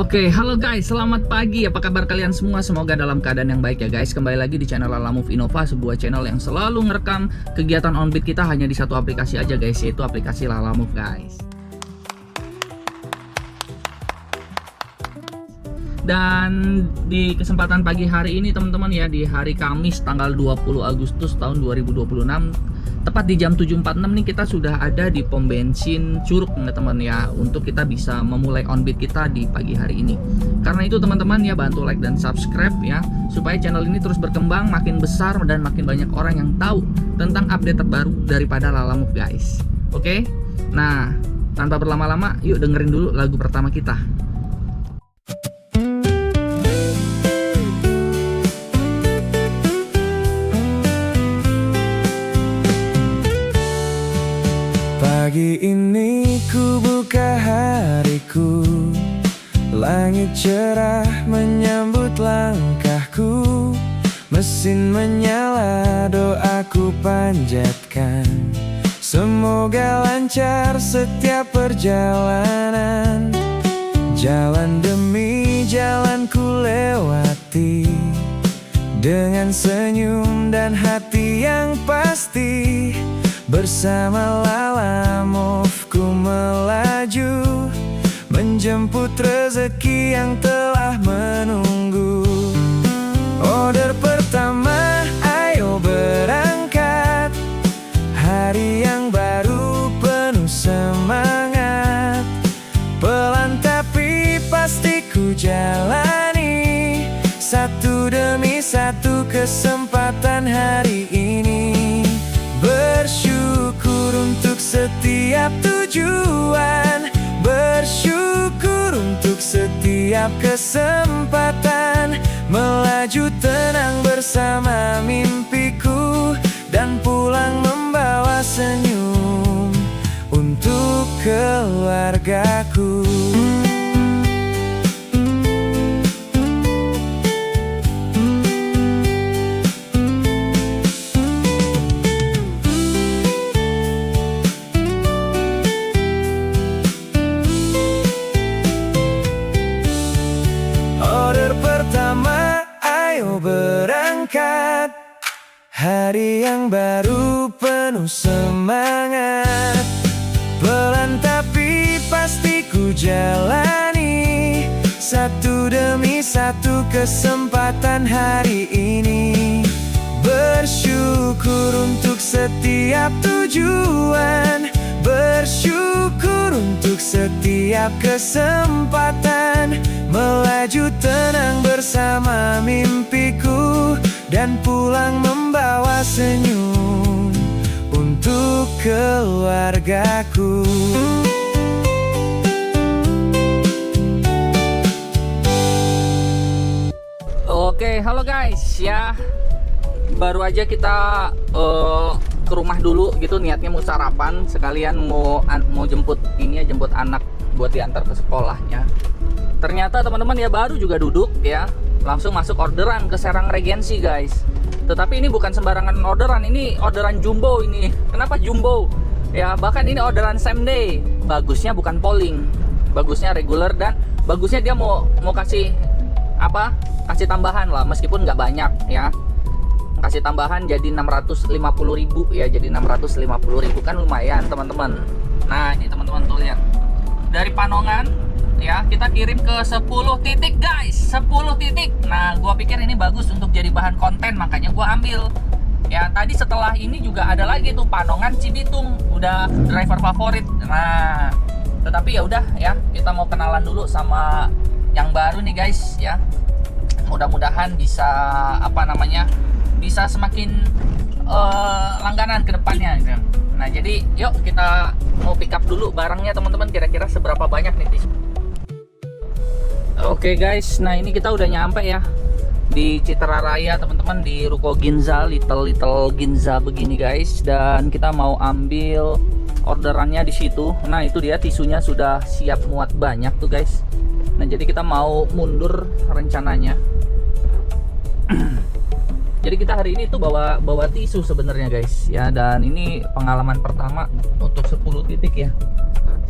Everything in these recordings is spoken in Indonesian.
Oke, halo guys, selamat pagi. Apa kabar kalian semua? Semoga dalam keadaan yang baik ya guys. Kembali lagi di channel Lalamove Innova, sebuah channel yang selalu ngerekam kegiatan onbit kita hanya di satu aplikasi aja guys, yaitu aplikasi Lalamove guys. Dan di kesempatan pagi hari ini teman-teman ya, di hari Kamis tanggal 20 Agustus tahun 2026, tepat di jam 7.46 nih kita sudah ada di pom bensin Curug teman-teman ya, untuk kita bisa memulai onbit kita di pagi hari ini. Karena itu teman-teman ya, bantu like dan subscribe ya, supaya channel ini terus berkembang, makin besar dan makin banyak orang yang tahu tentang update terbaru daripada Lalamove guys. Oke, nah tanpa berlama-lama yuk dengerin dulu lagu pertama kita. Pagi ini ku buka hariku, langit cerah menyambut langkahku, mesin menyala doaku panjatkan, semoga lancar setiap perjalanan. Jalan demi jalan ku lewati, dengan senyum dan hati yang pasti. Bersama Lalamove ku melaju, menjemput rezeki yang telah menunggu. Order pertama, ayo berangkat. Hari yang baru penuh semangat. Pelan tapi pasti ku jalani, satu demi satu kesempatan hari ini. Bersyukur untuk setiap tujuan, bersyukur untuk setiap kesempatan. Melaju tenang bersama mimpiku, dan pulang membawa senyum untuk keluargaku. Berangkat, hari yang baru penuh semangat. Pelan tapi pasti ku jalani, satu demi satu kesempatan hari ini. Bersyukur untuk setiap tujuan, bersyukur untuk setiap kesempatan. Melaju tenang bersama mimpiku, dan pulang membawa senyum untuk keluargaku. Oke, halo guys ya. Baru aja kita ke rumah dulu gitu, niatnya mau sarapan sekalian mau jemput ini ya, jemput anak buat diantar ke sekolahnya. Ternyata teman-teman ya, baru juga duduk ya, langsung masuk orderan ke Serang Regency guys. Tetapi ini bukan sembarangan orderan, ini orderan jumbo ini. Kenapa jumbo? Ya bahkan ini orderan same day. Bagusnya bukan polling, bagusnya regular, dan bagusnya dia mau kasih apa? Kasih tambahan lah, meskipun nggak banyak ya. Kasih tambahan jadi 650.000 ya, jadi 650.000 kan lumayan teman-teman. Nah ini teman-teman tuh lihat, dari Panongan ya kita kirim ke 10 titik guys, 10 titik. Nah gua pikir ini bagus untuk jadi bahan konten, makanya gua ambil ya. Tadi setelah ini juga ada lagi tuh Panongan Cibitung, udah driver favorit. Nah tetapi ya udah ya, kita mau kenalan dulu sama yang baru nih guys ya. Mudah-mudahan bisa apa namanya, bisa semakin langganan ke depannya gitu. Nah jadi yuk kita mau pick up dulu barangnya teman-teman, kira-kira seberapa banyak nih. Oke guys, nah ini kita udah nyampe ya di Citra Raya teman-teman, di Ruko Ginza, Little Ginza begini guys. Dan kita mau ambil orderannya di situ. Nah itu dia, tisunya sudah siap muat banyak tuh guys. Nah jadi kita mau mundur rencananya. Jadi kita hari ini tuh bawa tisu sebenarnya guys ya, dan ini pengalaman pertama untuk 10 titik ya.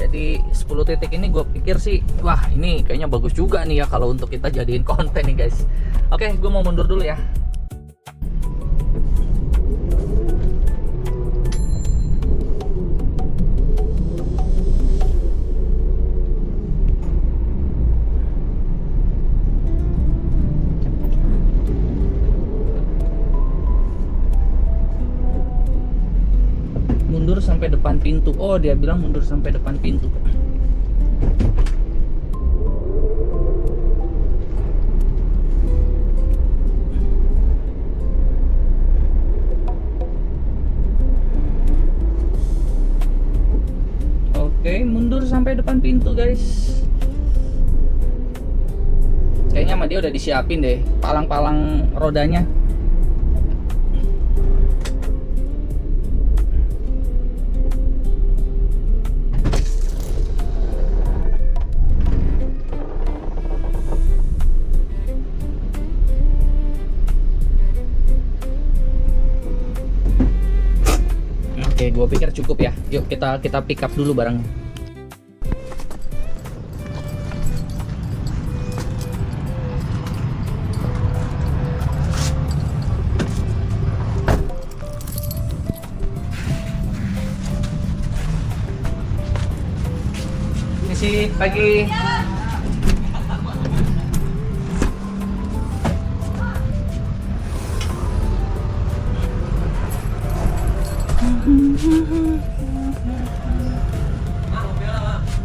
Jadi 10 titik ini gue pikir sih, wah ini kayaknya bagus juga nih ya kalau untuk kita jadiin konten nih guys. Oke, gue mau mundur dulu ya. Mundur sampai depan pintu. Oh, dia bilang mundur sampai depan pintu. Oke, mundur sampai depan pintu, guys. Kayaknya sama dia udah disiapin deh palang-palang rodanya. Oke, gue pikir cukup ya. Yuk kita pick up dulu barangnya. Misi pagi.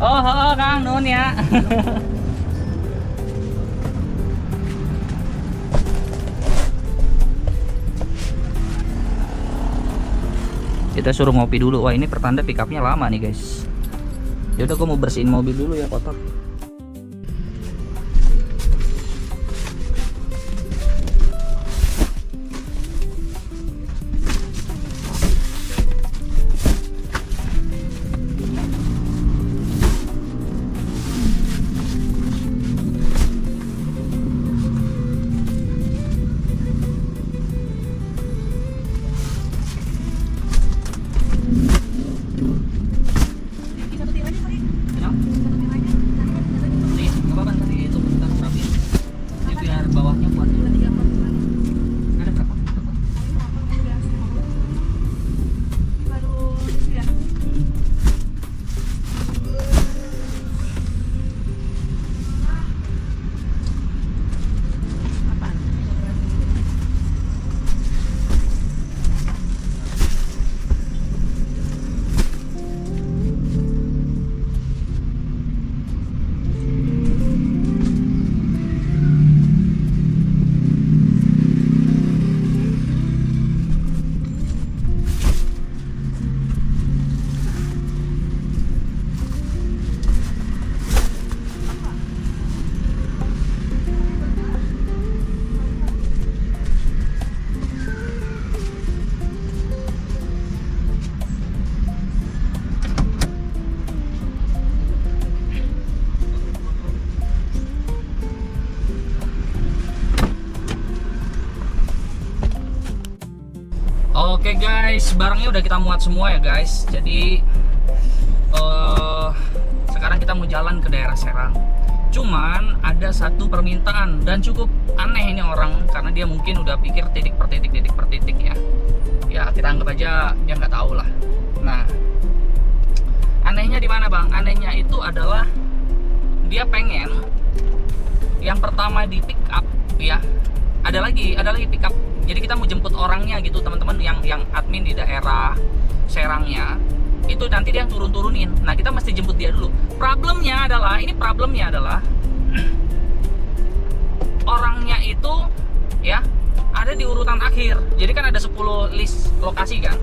Oh, Kang Nun ya. Kita suruh ngopi dulu. Wah, ini pertanda pickupnya lama nih guys. Yaudah, gue mau bersihin mobil dulu ya, kotor. Oke guys, barangnya udah kita muat semua ya guys. Jadi sekarang kita mau jalan ke daerah Serang. Cuman ada satu permintaan dan cukup aneh ini orang, karena dia mungkin udah pikir titik per titik ya. Ya kita anggap aja dia nggak tahu lah. Nah, anehnya di mana bang? Anehnya itu adalah dia pengen yang pertama di pick up ya. Ada lagi pick up. Jadi kita mau jemput orangnya gitu teman-teman, yang admin di daerah Serangnya itu nanti dia yang turunin. Nah kita mesti jemput dia dulu. Problemnya adalah orangnya itu ya ada di urutan akhir. Jadi kan ada 10 list lokasi kan,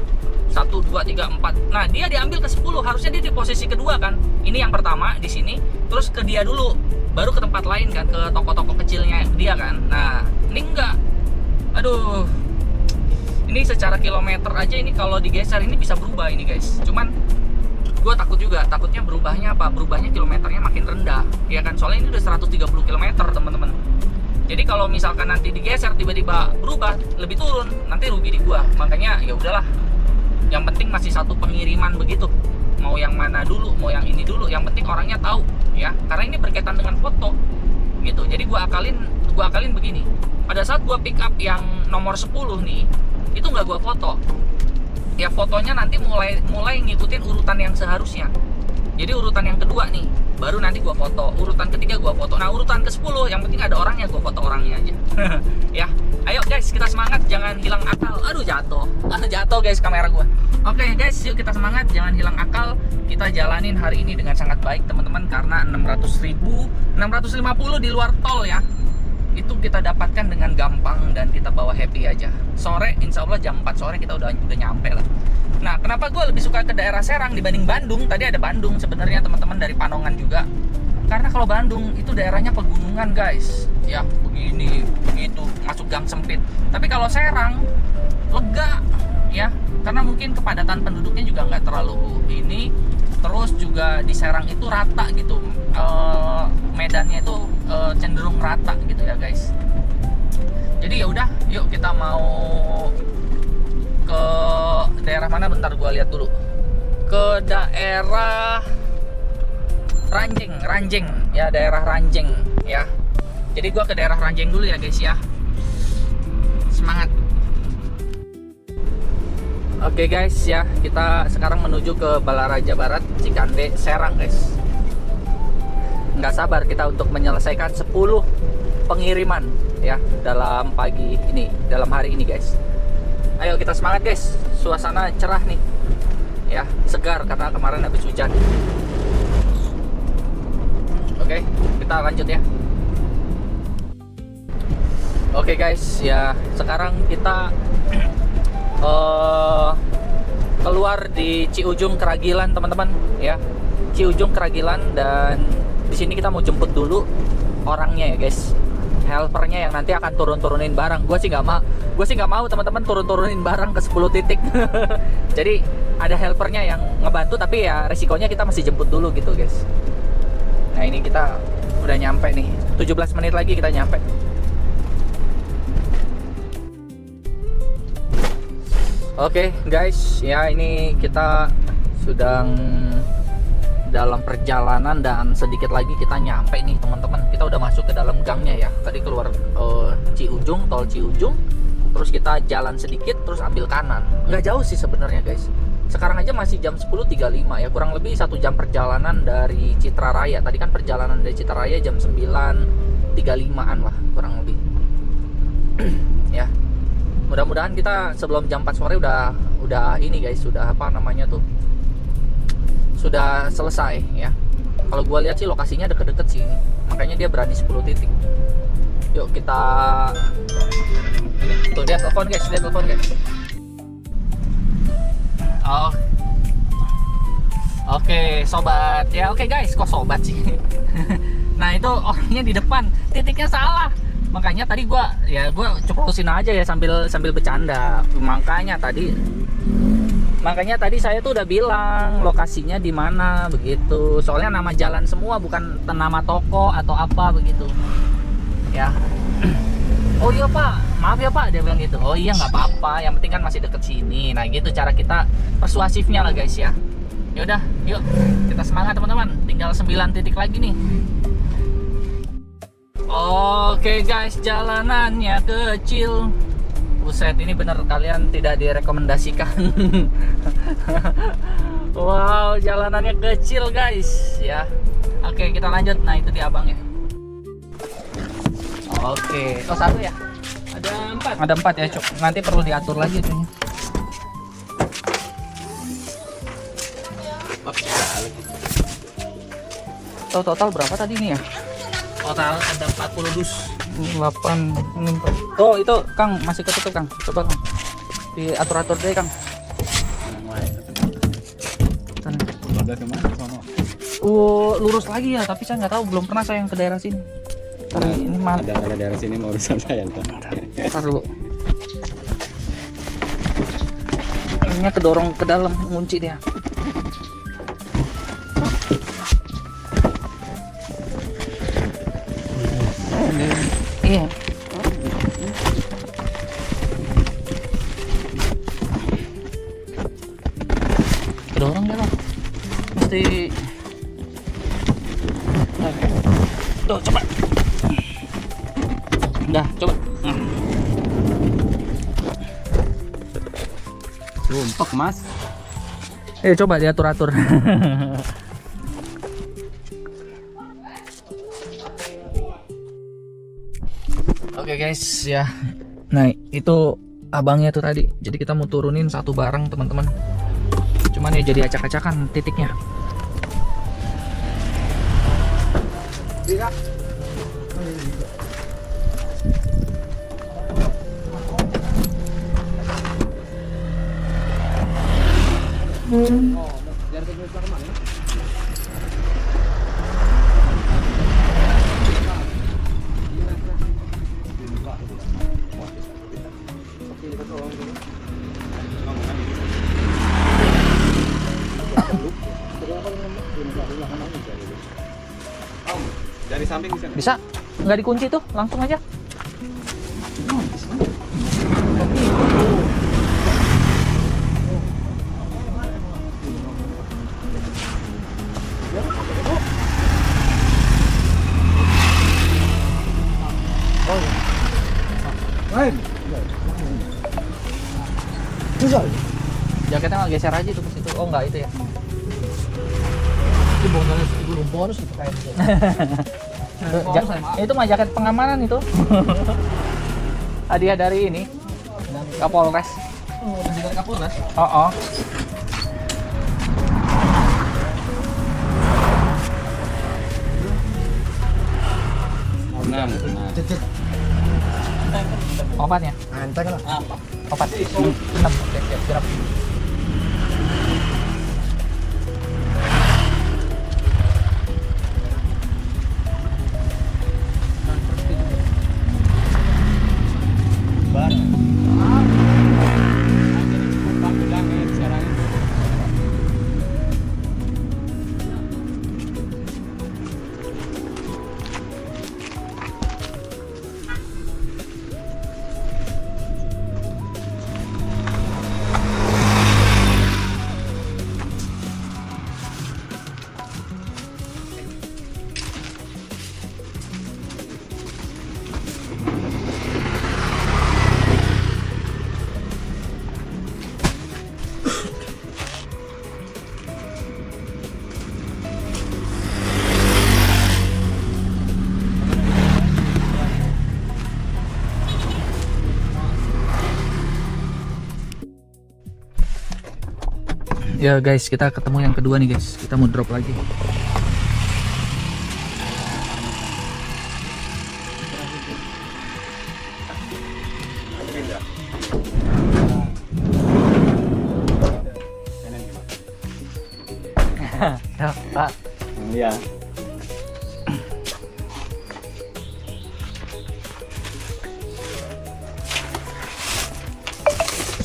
1, 2, 3, 4. Nah dia diambil ke 10, harusnya dia di posisi kedua kan. Ini yang pertama di sini, terus ke dia dulu, baru ke tempat lain kan, ke toko-toko kecilnya dia kan. Nah ini enggak. Aduh, ini secara kilometer aja ini kalau digeser ini bisa berubah ini guys. Cuman gue takutnya berubahnya apa? Berubahnya kilometernya makin rendah, ya kan? Soalnya ini udah 130 km teman-teman. Jadi kalau misalkan nanti digeser tiba-tiba berubah lebih turun, nanti rugi di gua. Makanya ya udahlah. Yang penting masih satu pengiriman begitu. mau yang mana dulu, mau yang ini dulu, yang penting orangnya tahu ya, karena ini berkaitan dengan foto gitu. Jadi gua akalin begini, pada saat gua pick up yang nomor 10 nih, itu nggak gua foto ya, fotonya nanti mulai ngikutin urutan yang seharusnya. Jadi urutan yang kedua nih baru nanti gua foto, urutan ketiga gua foto, nah urutan ke-10 yang penting ada orangnya, gua foto orangnya aja. Ya, ayo guys, kita semangat, jangan hilang akal. Aduh, jatuh guys kamera gua. Oke guys, yuk kita semangat, jangan hilang akal. Kita jalanin hari ini dengan sangat baik teman-teman, karena 650 di luar tol ya, itu kita dapatkan dengan gampang dan kita bawa happy aja. Sore, insya Allah jam 4 sore kita udah nyampe lah. Nah, kenapa gue lebih suka ke daerah Serang dibanding Bandung? Tadi ada Bandung sebenarnya teman-teman, dari Panongan juga. Karena kalau Bandung itu daerahnya pegunungan guys, ya begini, begitu, masuk gang sempit. Tapi kalau Serang lega ya, karena mungkin kepadatan penduduknya juga nggak terlalu ini. Terus juga di Serang itu rata gitu, medannya itu cenderung rata gitu ya guys. Jadi ya udah, yuk kita mau ke daerah mana, bentar gua lihat dulu. Ke daerah Ranjeng ya, daerah Ranjeng ya. Jadi gua ke daerah Ranjeng dulu ya guys ya. Semangat. Oke guys ya, kita sekarang menuju ke Balaraja Barat, Cikande, Serang guys. Nggak sabar kita untuk menyelesaikan 10 pengiriman ya dalam pagi ini, dalam hari ini guys. Ayo kita semangat guys, suasana cerah nih ya, segar karena kemarin habis hujan. Oke, kita lanjut ya. Oke guys ya, sekarang kita keluar di Ciujung Keragilan teman-teman ya, Ciujung Keragilan, dan di sini kita mau jemput dulu orangnya ya guys, helpernya yang nanti akan turunin barang. Gue sih nggak mau teman-teman turunin barang ke 10 titik. Jadi ada helpernya yang ngebantu, tapi ya resikonya kita masih jemput dulu gitu guys. Nah ini kita udah nyampe nih, 17 menit lagi kita nyampe. Oke guys, ya ini kita sedang dalam perjalanan dan sedikit lagi kita nyampe nih teman-teman. Kita udah masuk ke dalam gangnya ya. Tadi keluar Ciujung, tol Ciujung, terus kita jalan sedikit, terus ambil kanan. Nggak jauh sih sebenarnya guys. Sekarang aja masih jam 10.35 ya, kurang lebih 1 jam perjalanan dari Citra Raya. Tadi kan perjalanan dari Citra Raya jam 9.35an lah kurang lebih. Ya. Mudah-mudahan kita sebelum jam 4 sore udah ini guys, sudah apa namanya tuh, sudah selesai ya. Kalau gua lihat sih lokasinya deket-deket sih ini, makanya dia berani 10 titik. Yuk kita, tuh dia telepon guys, Oh, oke sobat ya, oke guys, kok sobat sih? Nah itu orangnya di depan, titiknya salah. Makanya tadi gua ceplosin aja ya sambil bercanda. Makanya tadi saya tuh udah bilang lokasinya di mana begitu. Soalnya nama jalan semua, bukan nama toko atau apa begitu. Ya. Oh iya Pak, maaf ya Pak, dia bilang gitu. Oh iya nggak apa-apa, yang penting kan masih deket sini. Nah gitu cara kita persuasifnya lah guys ya. Yaudah, yuk kita semangat teman-teman. Tinggal 9 titik lagi nih. Oke guys, jalanannya kecil. Buset, ini bener kalian tidak direkomendasikan. Wow, jalanannya kecil guys ya. Oke, kita lanjut. Nah itu dia abangnya. Oke, oh 1 ya? Ada 4 ya Cuk. Nanti perlu diatur lagi tuh. Total berapa tadi nih ya? Total ada 40 dus. 8 ini. Oh itu Kang masih ketutup Kang. Coba Kang diatur-atur deh Kang. Lurus lagi ya, tapi saya nggak tahu, belum pernah saya yang ke daerah sini. Ini mah ada daerah sini mau urusan saya ntar. Ntar dulu. Ininya kedorong ke dalam, ngunci dia. Iya. Kedorong dia loh. Sumpah mas. Coba diatur-atur. Oke guys ya. Nah itu abangnya tuh tadi. Jadi kita mau turunin satu barang teman-teman. Cuman ya jadi acak-acakan titiknya. Dari samping bisa. Bisa? Nggak dikunci tuh, langsung aja. Jaketnya nggak geser aja tuh ke situ. Oh nggak itu ya. Itu bonus itu kayak gitu. Itu mah jaket pengamanan itu. Hadiah dari ini Kapolres. Oh, dari Kapolres. Oh. Nah. Cecet. Obatnya? Anteng lah. Obat. Siap, siap. Ya guys, kita ketemu yang kedua nih guys. Kita mau drop lagi. Ya, Pak. Iya.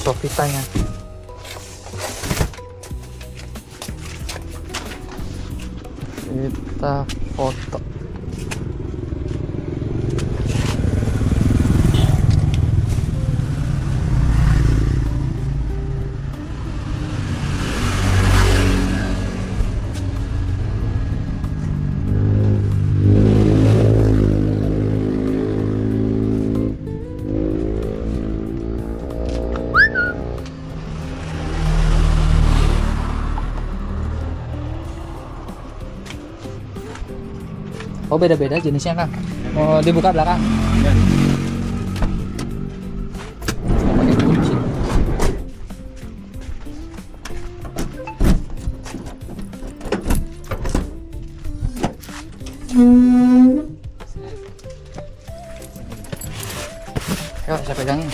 Sofitanya. Kita foto. Oh beda-beda jenisnya Kang. Mau dibuka belakang? Ya. Pakai kunci. Yuk saya pegangin.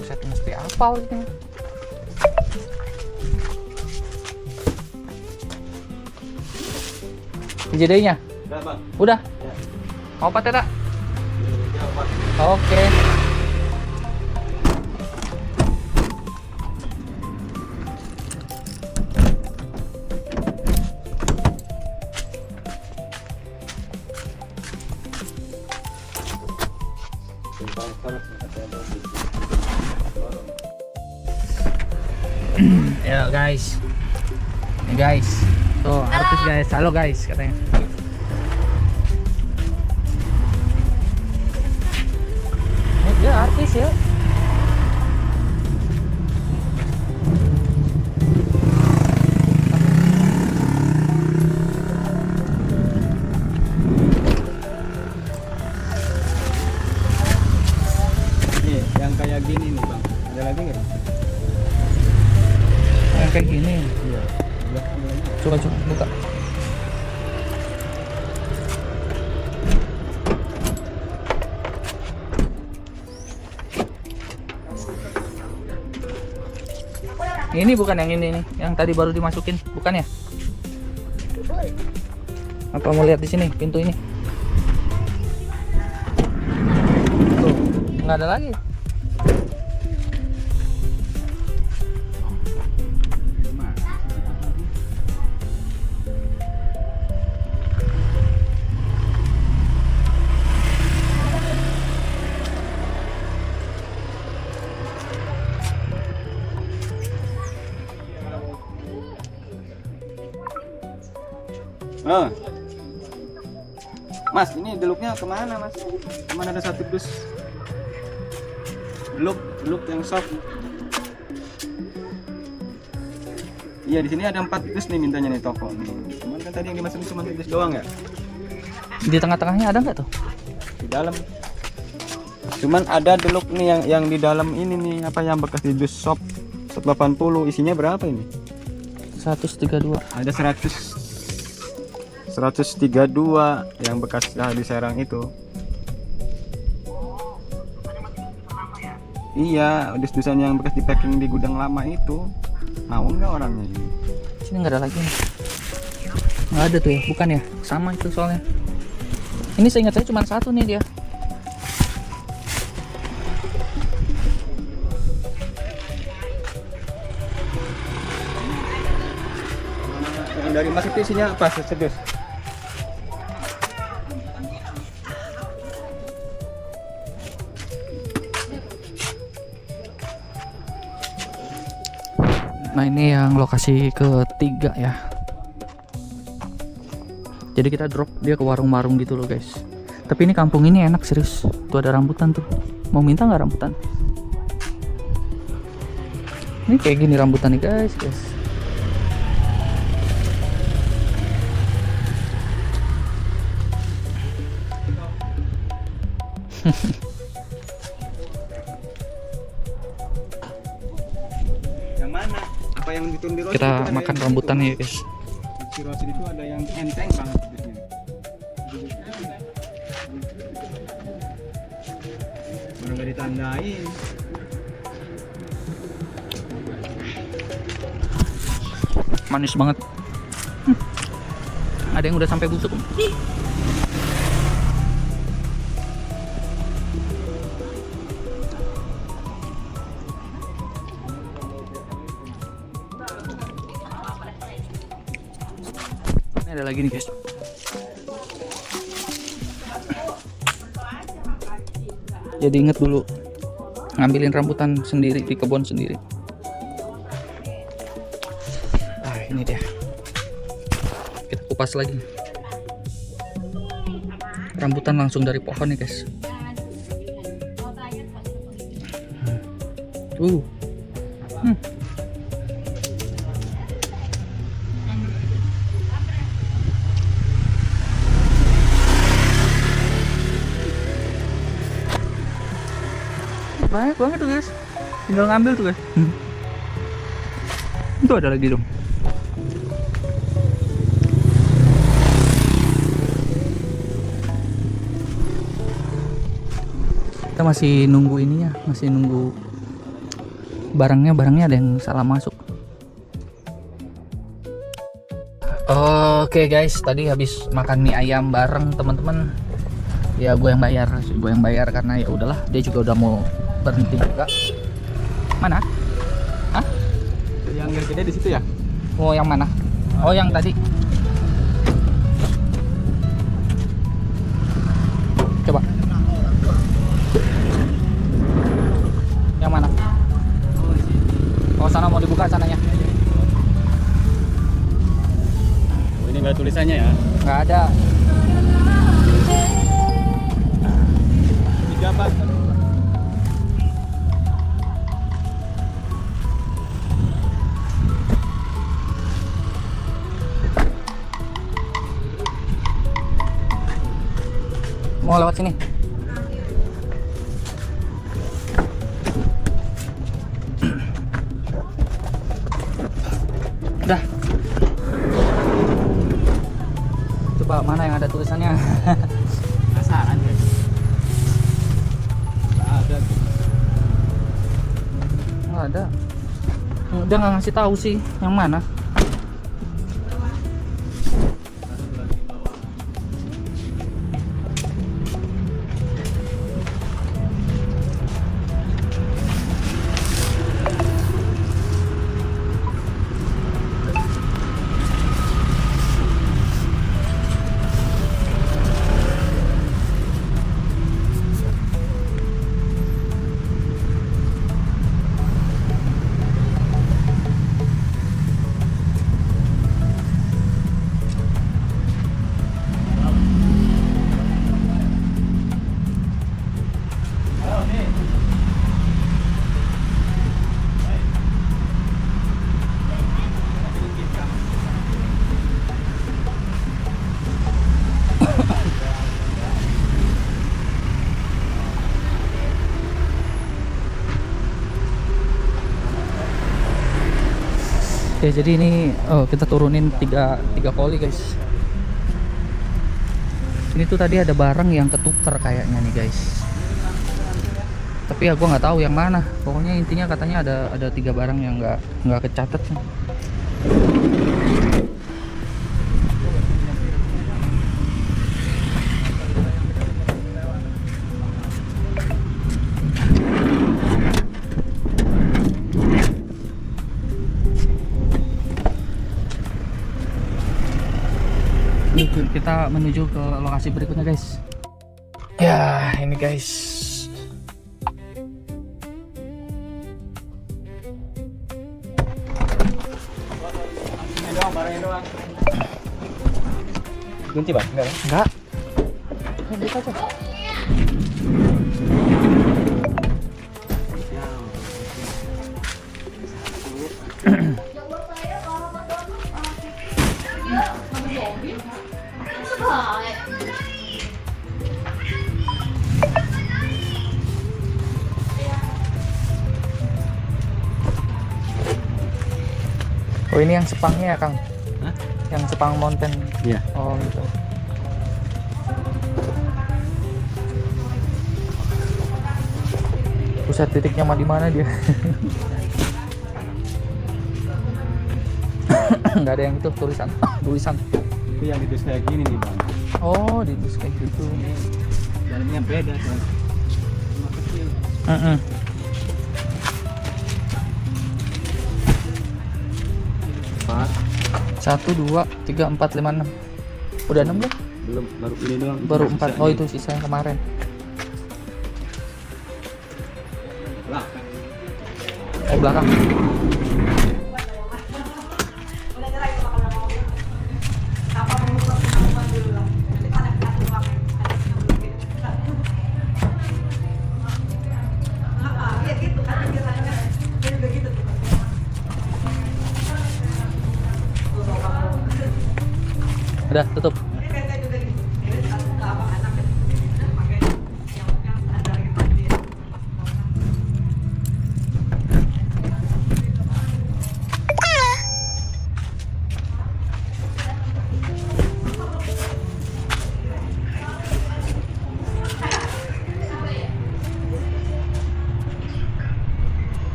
Buset mesti apal gitu. Jadinya? Udah, Bang. Udah? Mau apa tidak? Ya, Pak. Oke. Ya guys. Nih guys. Tuh artis guys. Halo guys katanya. guys ya. Nih, yang kayak gini nih bang. Ada lagi nggak? Yang kayak gini. Iya. Coba buka. Ini bukan yang ini nih, yang tadi baru dimasukin, bukan ya? Apa mau lihat di sini pintu ini? Tuh, nggak ada lagi. Oh. Mas, ini deluknya kemana mas? Kemana ada satu dus? Deluk yang soft. Iya, di sini ada 4 dus nih mintanya nih toko nih. Cuman kan tadi yang dimasukin cuma dus doang ya? Di tengah-tengahnya ada nggak tuh? Di dalam. Cuman ada deluk nih yang di dalam ini nih, apa yang bekas di dus shop 180, isinya berapa ini? 132. Ada 132 yang bekas di Serang itu. Iya, dus-dusan yang bekas di packing di gudang lama itu. Mau nggak orangnya ini? Sini nggak ada lagi nih. Nggak ada tuh ya, bukan ya? Sama itu soalnya. Ini seingat saya cuma satu nih dia. Yang dari Mas itu isinya apa? Sedus. Nah ini yang lokasi ketiga ya. Jadi kita drop dia ke warung-warung gitu loh guys. Tapi ini kampung ini enak serius. Tuh ada rambutan tuh. Mau minta nggak rambutan? Ini kayak gini rambutan nih guys. Yang mana? Apa yang ditun di Rosi? Kita Itu ada makan yang rambutan itu. nih guys. Di Rosi itu ada yang enteng banget sedusnya. Baru nggak ditandain. Manis banget. Ada yang udah sampai busuk. Ini ada lagi nih guys. Jadi inget dulu ngambilin rambutan sendiri di kebun sendiri. Ini dia. Kita kupas lagi. Rambutan langsung dari pohon nih guys. Banyak banget tuh guys. Tinggal ngambil tuh guys. Itu ada lagi dong. Kita masih nunggu ininya, masih nunggu barangnya ada yang salah masuk. Oke guys, tadi habis makan mie ayam bareng teman-teman. Ya gue yang bayar karena ya udahlah, dia juga udah mau berhenti juga. Mana? Hah? Yang gede di situ ya? Oh yang mana? Oh yang tadi. Coba. Yang mana? Oh sana mau dibuka sananya. Oh, ini nggak ada tulisannya ya? Nggak ada. 3 Pak. Sini. Udah. Coba mana yang ada tulisannya? Penasaran ya. Nggak ada. Nggak ada. Dia nggak ngasih tahu sih yang mana. Oke, jadi ini kita turunin tiga koli guys. Ini tuh tadi ada barang yang ketuker kayaknya nih guys. Tapi ya gua nggak tahu yang mana. Pokoknya intinya katanya ada 3 barang yang nggak kecatat. Kita menuju ke lokasi berikutnya guys. Ya ini guys. Ini doang, barangnya doang. Kunci bang? Enggak? Enggak. Lihat aja. Oh ini yang Sepangnya ya Kang? Hah? Yang Sepang Mountain. Iya. Oh gitu. Pusat titiknya mah di mana dia? Nggak ada yang itu tulisan. Itu yang didus kayak gini nih bang. Oh di kayak gitu. Jalannya beda soalnya. Cuma kecil. 1, 2, 3, 4, 5, 6. Udah 6 belum? Belum, baru ini doang. Baru Sisa 4. Oh ini. itu sisa yang kemarin. Belakang. Oh belakang. Udah tutup.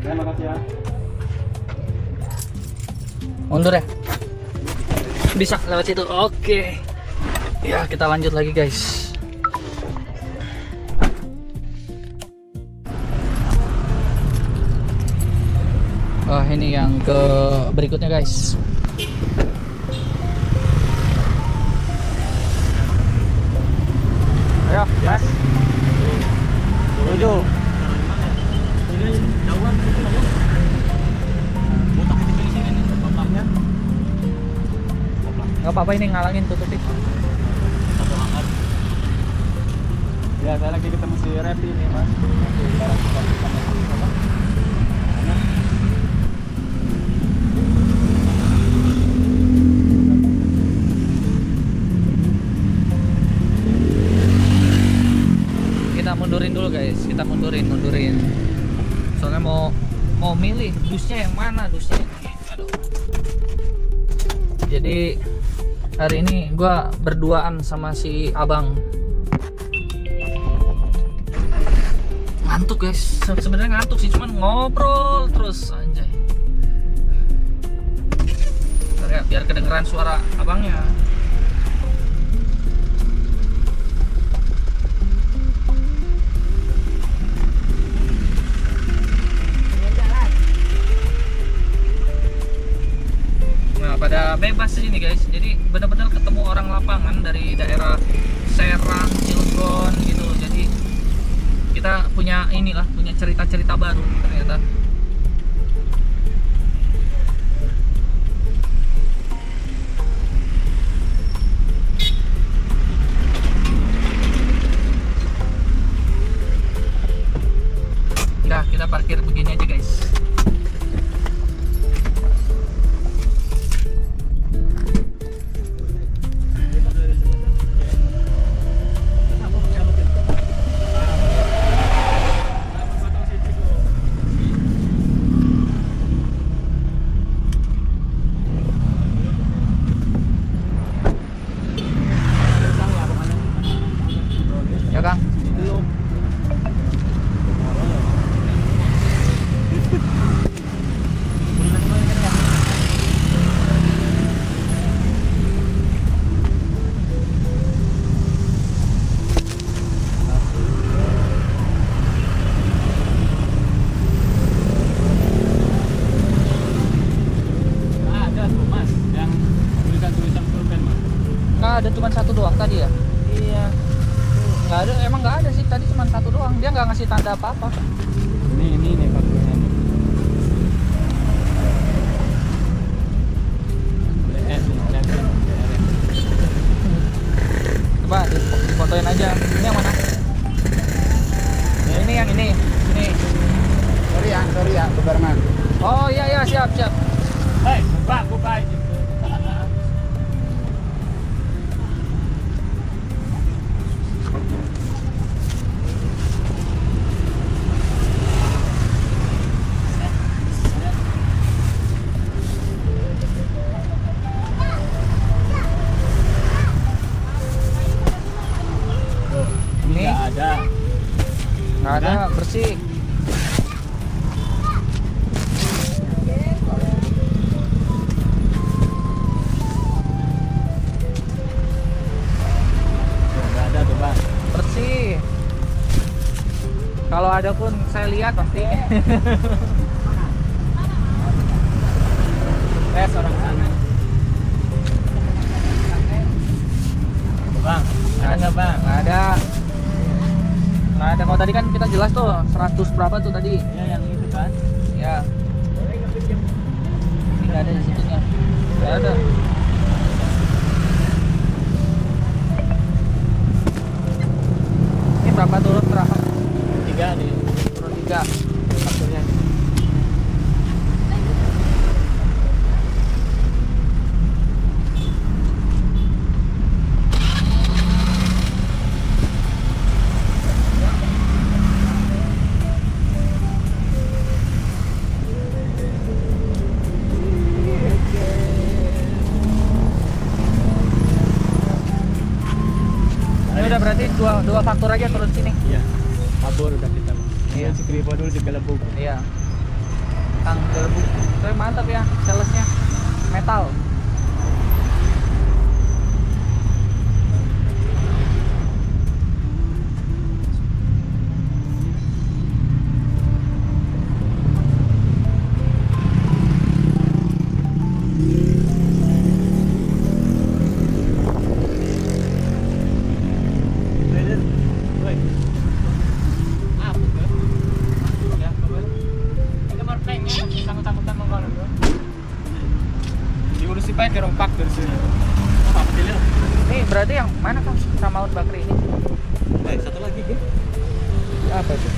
Terima kasih ya. Mundur ya. Bisa lewat situ. Oke. Ya, kita lanjut lagi, guys. Oh, ini yang ke berikutnya, guys. Ayo, Mas. Tuju. Nggak apa-apa ini ngalangin tutupin. Ya, saya lagi ketemu si Repi nih, Mas. Nanti barang kita sama apa? Mana? Kita mundurin dulu guys, kita mundurin. Soalnya mau milih dusnya yang mana, dusnya ini. Aduh. Jadi hari ini gua berduaan sama si abang. Ngantuk guys, sebenarnya ngantuk sih, cuman ngobrol terus anjay. Bentar ya, biar kedengeran suara abangnya. Nah, pada bebas di sini guys. Jadi benar-benar ketemu orang lapangan dari daerah Serang, Cilegon gitu. Jadi kita punya punya cerita-cerita baru ternyata. Nah, kita parkir begini aja guys. Ya Kang. Ada tuh, Mas, yang tulisan pulpen, Mas. Nggak ada, cuma satu doang tadi ya? Iya. Nggak ada, emang nggak ada sih, tadi cuma satu doang. Dia nggak ngasih tanda apa-apa. Ini nih fakturnya nih. Coba difotoin aja. Ini yang mana? Ini yang ini. Sorry ya, Berman. Oh iya siap. Hei, buka aja. Ini nggak ada, bersih. Nggak ada tuh, Bang. Bersih. Kalau ada pun saya lihat pasti. Tes orang sana. Bang, ada nggak, Bang? Nggak ada. Kalau tadi kan kita jelas tuh 100 berapa tuh tadi. Ya, yang itu kan. Ya. Ini nggak ada di situnya. Nggak ada. Ini berapa turun berapa? 3 nih. Turun 3. Fakturnya. Ini udah berarti dua faktur aja turun sini. Iya. Kabur udah kita. Iya. Si Kribo dulu si Gelebuk. Iya. Kang Gelbu. Tapi mantap ya salesnya. Metal. Diurus si Pak ke rompak dari sini. Apa dia? Ini berarti yang mana Kang? Samaut Bakri ini. Satu lagi gitu. Apa itu?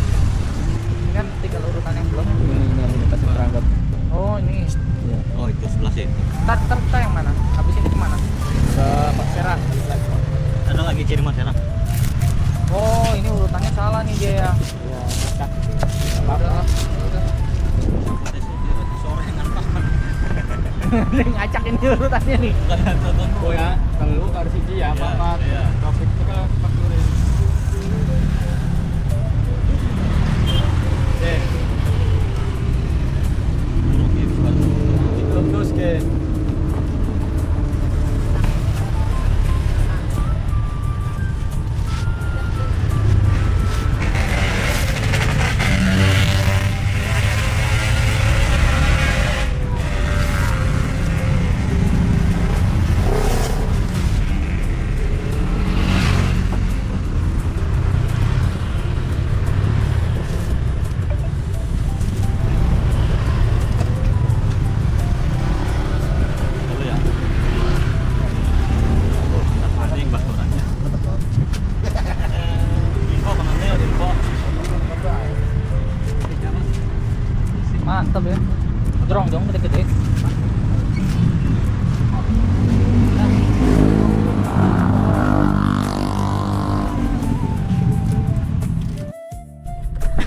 Ini kan tinggal urutan yang belum. Ini yang dikasih perangkap. Oh ini. Ya. Oh itu sebelah sini. Ntar kita yang mana? Habis ini kemana? Ke Pak Serang. Ada lagi Ciriman sana. Oh ini urutannya salah nih dia ya. Ya, cak. Udah. Sore dengan pas kan. Ngacak ini urutannya nih. Oh ya, kalau harus hiji ya, Iya, papat. iya. Topik itu kan fakturin. Terus ke Dulu ya. Ada yang bastorannya. Info penanda info. Mantap ya. Jorong gede-gede.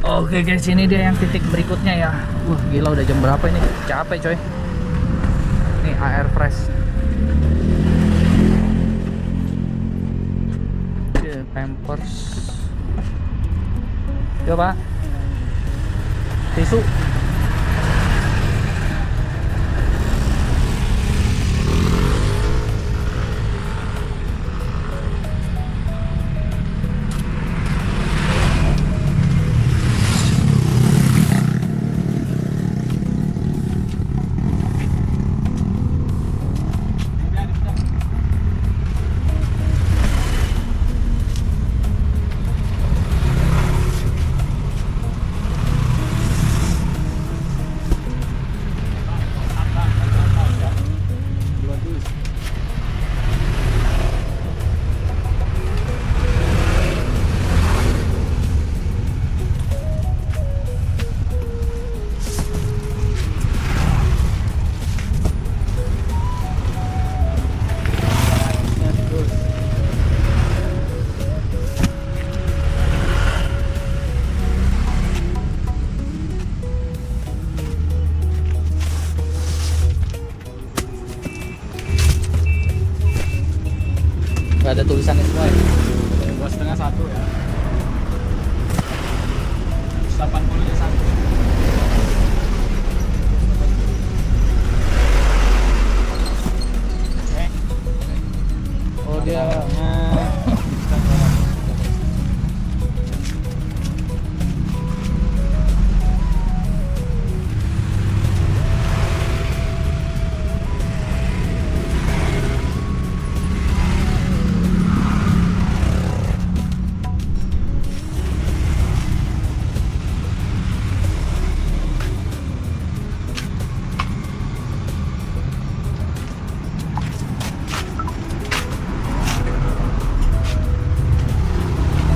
Oke guys, ini dia yang titik berikutnya ya. Wah gila, udah jam berapa ini? Capek coy. Nih air fresh. Pampers. Coba. Tisu. Gak ada tulisannya semua ya. 2,5 ya. 80 nya 1. Oh dia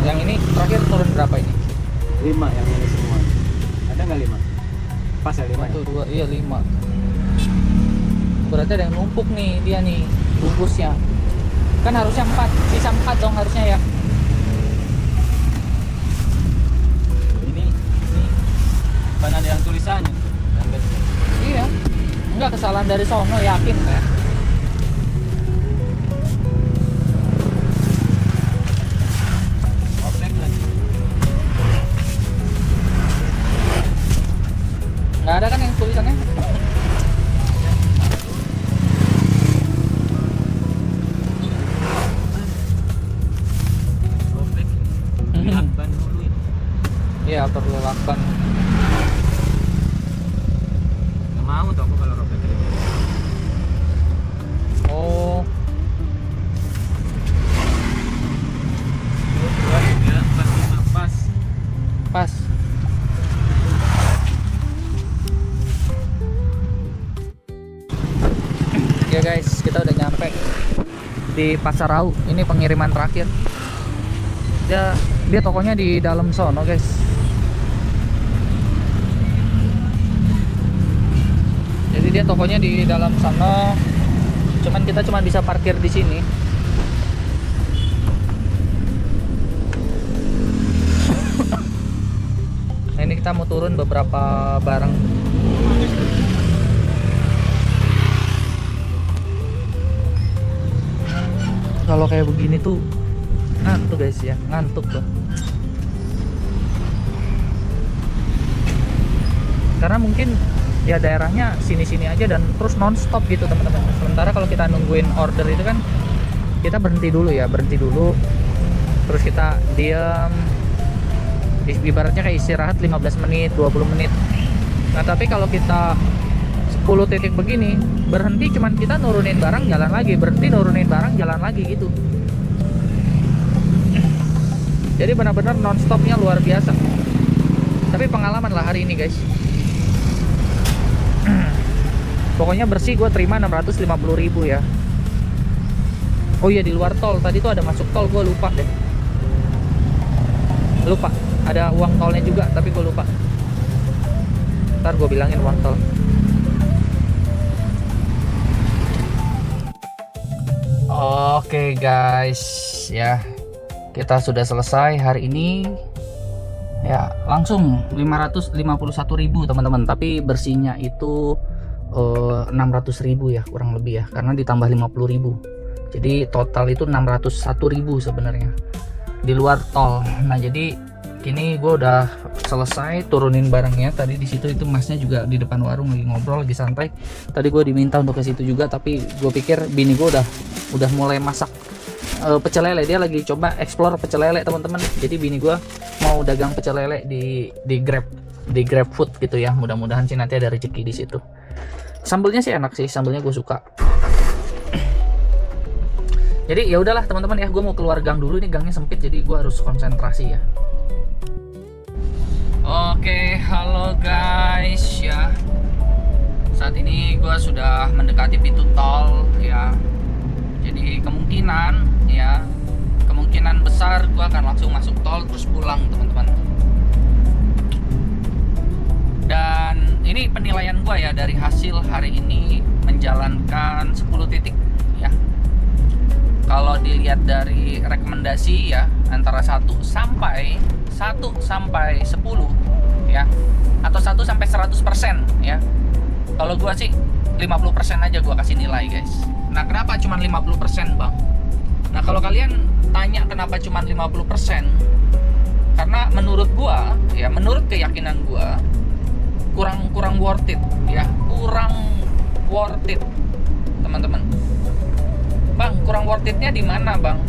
yang ini terakhir turun berapa ini? 5 yang ini semua. Ada nggak 5? Pas ya 5 ya? 1, 2, iya 5. Berarti ada yang numpuk nih dia nih bungkusnya. Kan harusnya 4, sisa 4 dong harusnya ya. Ini kan ada yang tulisannya. Iya. Enggak, kesalahan dari sono yakin ya. Nggak ada kan yang tulisannya? Lakban dulu ini. Iya perlu lakban. Nggak mau tuh aku kalau robek ini. Oh, Ya, pas. pas. Ya guys, kita udah nyampe di Pasar Rau. Ini pengiriman terakhir. Dia tokonya di dalam sono guys. Jadi dia tokonya di dalam sono, cuman kita cuma bisa parkir di sini. Nah, ini kita mau turun beberapa barang. Kalau kayak begini tuh ngantuk guys ya, ngantuk tuh. Karena mungkin ya daerahnya sini-sini aja dan terus non-stop gitu teman-teman. Sementara kalau kita nungguin order itu kan kita berhenti dulu ya, berhenti dulu. Terus kita diam. Ibaratnya kayak istirahat 15 menit, 20 menit. Nah, tapi kalau kita 10 titik begini, berhenti cuman kita nurunin barang jalan lagi, berhenti nurunin barang jalan lagi gitu. Jadi benar-benar non-stopnya luar biasa. Tapi pengalaman lah hari ini guys. Pokoknya bersih gue terima 650.000 ya. Oh iya, di luar tol tadi tuh ada masuk tol, gue lupa deh. Lupa, ada uang tolnya juga tapi gue lupa. Ntar gue bilangin uang tol. Oke guys, ya kita sudah selesai hari ini. Ya langsung 551.000 teman-teman. Tapi bersihnya itu 600.000 ya kurang lebih ya, karena ditambah 50.000. Jadi total itu 601.000 sebenarnya di luar tol. Nah jadi kini gue udah selesai turunin barangnya. Tadi di situ itu masnya juga di depan warung lagi ngobrol, lagi santai. Tadi gue diminta untuk ke situ juga, tapi gue pikir bini gue udah mulai masak pecel lele. Dia lagi coba explore pecel lele teman-teman. Jadi bini gue mau dagang pecel lele di Grab Food gitu ya. Mudah-mudahan sih nanti ada rezeki di situ. Sambelnya sih enak sih, sambelnya gue suka. Jadi ya udahlah teman-teman ya, gue mau keluar gang dulu. Ini gangnya sempit jadi gue harus konsentrasi ya. Oke, halo guys ya. Saat ini gue sudah mendekati pintu tol ya. Jadi kemungkinan besar gue akan langsung masuk tol terus pulang teman-teman. Dan ini penilaian gue ya dari hasil hari ini menjalankan 10 titik ya. Kalau dilihat dari rekomendasi ya, antara 1 sampai 10 ya, atau 1 sampai 100% ya. Kalau gua sih 50% aja gua kasih nilai guys. Nah kenapa cuma 50% bang? Nah kalau kalian tanya kenapa cuma 50%, karena menurut gua ya, menurut keyakinan gua kurang worth it ya, kurang worth it teman-teman. Bang, kurang worth it-nya di mana, Bang?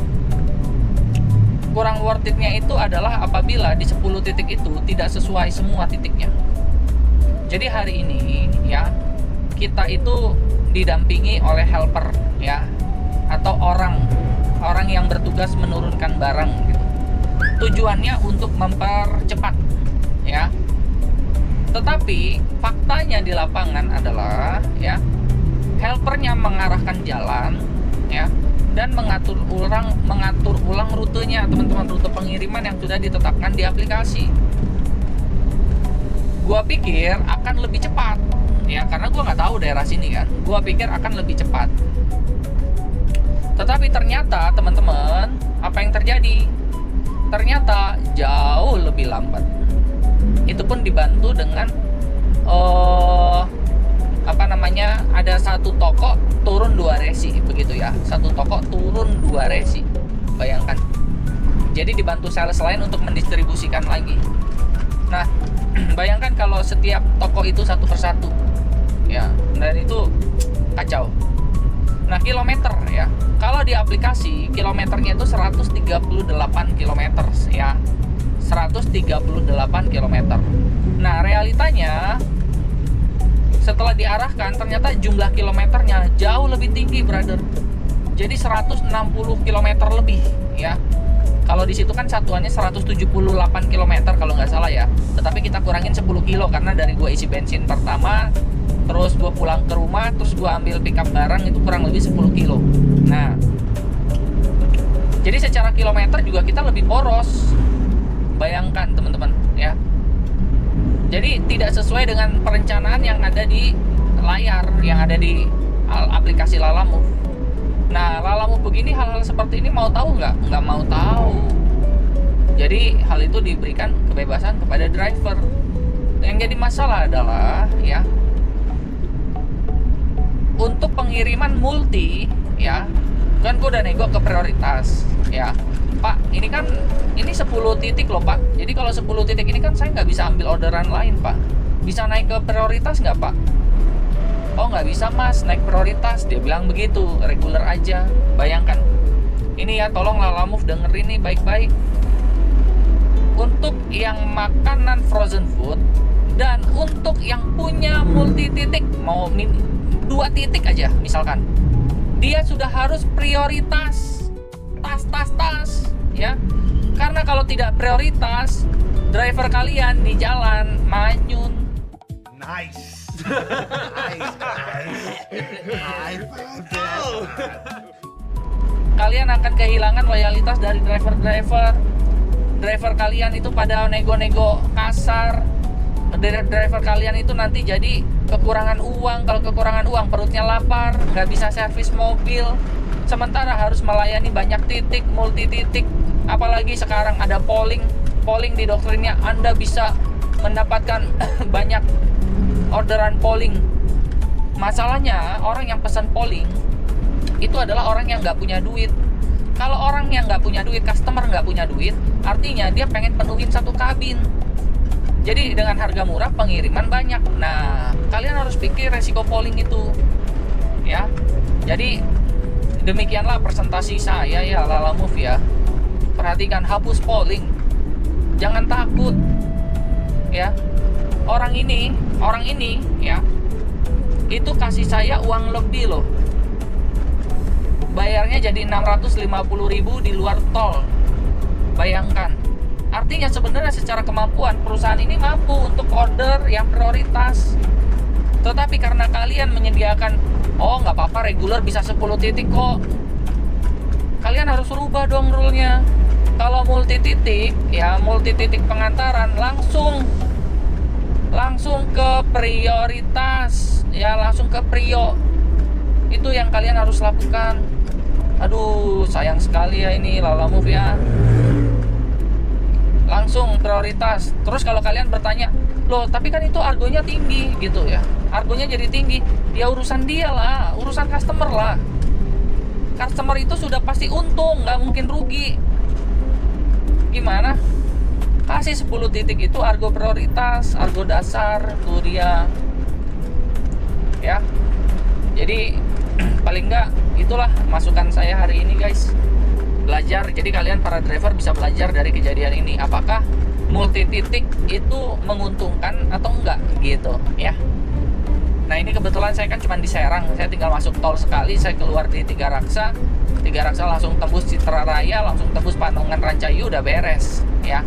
Kurang worth it-nya itu adalah apabila di 10 titik itu tidak sesuai semua titiknya. Jadi hari ini ya, kita itu didampingi oleh helper ya, atau orang yang bertugas menurunkan barang gitu. Tujuannya untuk mempercepat ya. Tetapi faktanya di lapangan adalah ya, helpernya mengarahkan jalan ya, dan mengatur ulang rutenya teman-teman, rute pengiriman yang sudah ditetapkan di aplikasi. Gua pikir akan lebih cepat ya, karena gua nggak tahu daerah sini kan. Gua pikir akan lebih cepat, tetapi ternyata teman-teman, apa yang terjadi? Ternyata jauh lebih lambat. Itu pun dibantu dengan ada satu toko turun 2 resi begitu ya, satu toko turun 2 resi, bayangkan. Jadi dibantu sales lain untuk mendistribusikan lagi. Nah bayangkan kalau setiap toko itu satu persatu ya, dan itu kacau. Nah kilometer ya, kalau di aplikasi kilometernya itu 138 km ya, 138 km. Nah realitanya setelah diarahkan ternyata jumlah kilometernya jauh lebih tinggi brother. Jadi 160 km lebih ya. Kalau di situ kan satuannya 178 km kalau nggak salah ya. Tetapi kita kurangin 10 kilo karena dari gua isi bensin pertama, terus gua pulang ke rumah, terus gua ambil pick up barang, itu kurang lebih 10 kilo. Nah Jadi secara kilometer juga kita lebih boros. Bayangkan teman-teman ya. Jadi tidak sesuai dengan perencanaan yang ada di layar, yang ada di aplikasi Lalamove. Nah, Lalamove begini, hal-hal seperti ini mau tahu nggak? Nggak mau tahu. Jadi hal itu diberikan kebebasan kepada driver. Yang jadi masalah adalah ya, untuk pengiriman multi ya, kan gue udah nego ke prioritas ya. Pak, ini 10 titik loh Pak. Jadi kalau 10 titik ini kan saya nggak bisa ambil orderan lain Pak. Bisa naik ke prioritas nggak Pak? Oh nggak bisa Mas, naik prioritas. Dia bilang begitu, reguler aja. Bayangkan. Ini ya, tolong Lalamove dengerin nih baik-baik. Untuk yang makanan frozen food dan untuk yang punya multi titik, mau 2 titik aja misalkan, dia sudah harus prioritas. Tas ya, karena kalau tidak prioritas, driver kalian di jalan manyun. Nice. Kalian akan kehilangan loyalitas dari driver kalian itu pada nego-nego kasar. Driver kalian itu nanti jadi kekurangan uang. Kalau kekurangan uang, perutnya lapar, nggak bisa servis mobil, sementara harus melayani banyak titik, multi titik. Apalagi sekarang ada polling di doktrinnya, Anda bisa mendapatkan banyak orderan polling. Masalahnya orang yang pesan polling itu adalah orang yang nggak punya duit. Kalau orang yang nggak punya duit, customer nggak punya duit, artinya dia pengen penuhin satu kabin. Jadi dengan harga murah, pengiriman banyak. Nah, kalian harus pikir resiko polling itu ya. Jadi demikianlah presentasi saya ya, Lalamove ya. Perhatikan, hapus polling, jangan takut ya. Orang ini ya, itu kasih saya uang lebih loh, bayarnya jadi 650.000 di luar tol. Bayangkan, artinya sebenarnya secara kemampuan perusahaan ini mampu untuk order yang prioritas. Tetapi karena kalian menyediakan, oh nggak apa-apa, reguler bisa 10 titik kok, kalian harus rubah dong rule-nya. Kalau multi titik ya, multi titik pengantaran langsung ke prioritas ya, langsung ke prio. Itu yang kalian harus lakukan. Aduh, sayang sekali ya ini Lalamove ya. Langsung prioritas. Terus kalau kalian bertanya, loh tapi kan itu argonya tinggi gitu ya, argonya jadi tinggi, ya urusan dia lah, urusan customer lah. Customer itu sudah pasti untung, nggak mungkin rugi. Gimana? Kasih 10 titik itu argo prioritas, argo dasar, tuh dia ya. Jadi paling nggak itulah masukan saya hari ini guys. Belajar, jadi kalian para driver bisa belajar dari kejadian ini, apakah multi titik itu menguntungkan atau enggak gitu ya. Nah ini kebetulan saya kan cuma di Serang, saya tinggal masuk tol sekali, saya keluar di Tiga Raksa langsung tembus Citra Raya, langsung tembus Pandungan Rancayu, udah beres ya.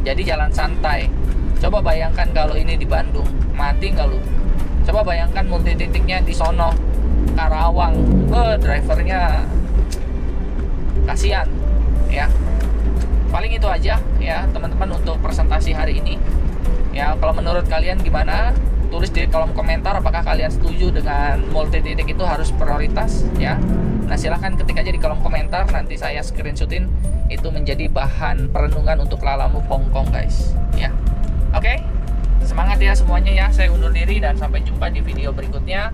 Jadi jalan santai. Coba bayangkan kalau ini di Bandung, mati nggak lu? Coba bayangkan multi titiknya di sono, Karawang, drivernya kasihan ya. Paling itu aja ya teman-teman untuk presentasi hari ini ya. Kalau menurut kalian gimana, tulis di kolom komentar apakah kalian setuju dengan multi titik itu harus prioritas ya. Nah silahkan ketik aja di kolom komentar, nanti saya screenshotin, itu menjadi bahan perenungan untuk Lalamove Hongkong guys ya. Oke, semangat ya semuanya ya. Saya undur diri dan sampai jumpa di video berikutnya.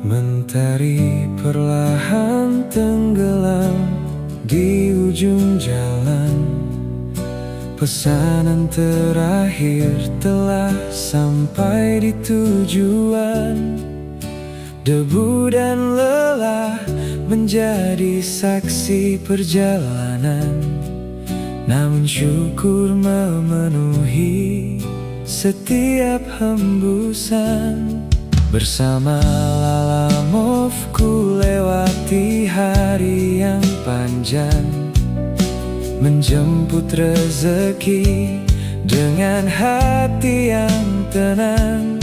Mentari perlahan tenggelam di ujung jalan. Pesanan terakhir telah sampai di tujuan. Debu dan lelah menjadi saksi perjalanan, namun syukur memenuhi setiap hembusan. Bersama Lalamove ku lewati hari yang panjang. menjemput rezeki dengan hati yang tenang.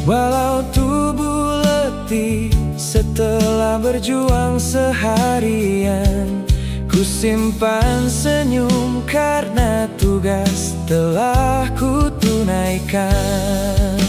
Walau tubuh letih setelah berjuang seharian, ku simpan senyum karena tugas telah ku tunaikan.